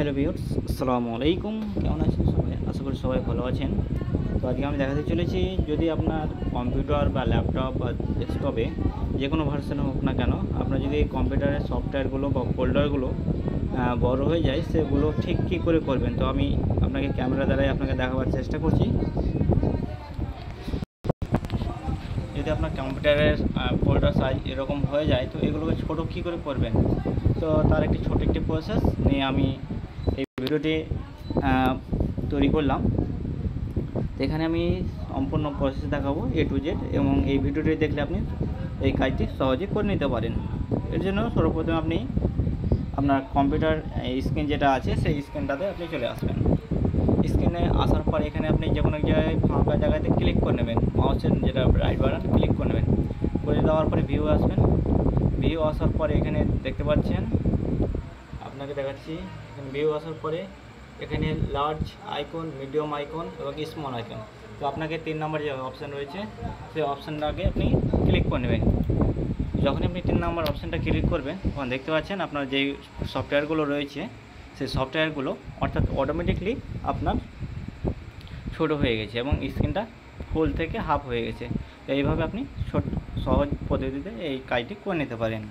Hello viewers, আসসালামু আলাইকুম। কেমন আছেন সবাই? আশা করি সবাই ভালো আছেন। তো আজকে আমি দেখাতে চলেছি, যদি আপনার কম্পিউটার বা ল্যাপটপ বা ডেস্কটপে যে কোনো ভার্সন হোক না কেন, আপনার যদি কম্পিউটারের সফটওয়্যারগুলো বা ফোল্ডারগুলো বড় হয়ে যায়, সেগুলো ঠিক কী করে করবেন, তো আমি আপনাকে ক্যামেরা দ্বারাই আপনাকে দেখাবার চেষ্টা করছি। যদি আপনার কম্পিউটারের ফোল্ডার সাইজ এরকম হয়ে যায়, তো এগুলোকে ছোটো কী করে করবেন, তো তার একটি ছোট একটি প্রসেস নিয়ে আমি এই ভিডিওটি তৈরি করলাম। তো এখানে আমি সম্পূর্ণ প্রসেস দেখাবো A to Z, এবং এই ভিডিওটি দেখলে আপনি এই কাজটি সহজে করে নিতে পারেন। এর জন্য সর্বপ্রথম আপনি আপনার কম্পিউটার স্ক্রিন যেটা আছে, সেই স্ক্রিনটাতে আপনি চলে আসবেন। স্ক্রিনে আসার পর এখানে আপনি যে কোনো জায়গায় ফাঁকা জায়গাতে ক্লিক করে নেবেন, মাউসের যেটা রাইট বাটন ক্লিক করে নেবেন। করে দেওয়ার পরে ভিউ আসবেন। ভিউ আসার পরে এখানে দেখতে পাচ্ছেন, আপনাকে দেখাচ্ছি। এখানে ভিউ আসার পরে এখানে লার্জ আইকন, মিডিয়াম আইকন এবং স্মল আইকন। তো আপনাকে 3 নম্বর যে অপশান রয়েছে, সেই অপশানটাকে আপনি ক্লিক করে নেবেন। যখন আপনি 3 নম্বর অপশানটা ক্লিক করবেন, তখন দেখতে পাচ্ছেন আপনার যেই সফটওয়্যারগুলো রয়েছে, সেই সফটওয়্যারগুলো অর্থাৎ অটোমেটিকলি আপনার ছোট হয়ে গেছে এবং স্ক্রিনটা ফুল থেকে হাফ হয়ে গেছে। তো এইভাবে আপনি সহজ পদ্ধতিতে এই কাজটি করে নিতে পারেন।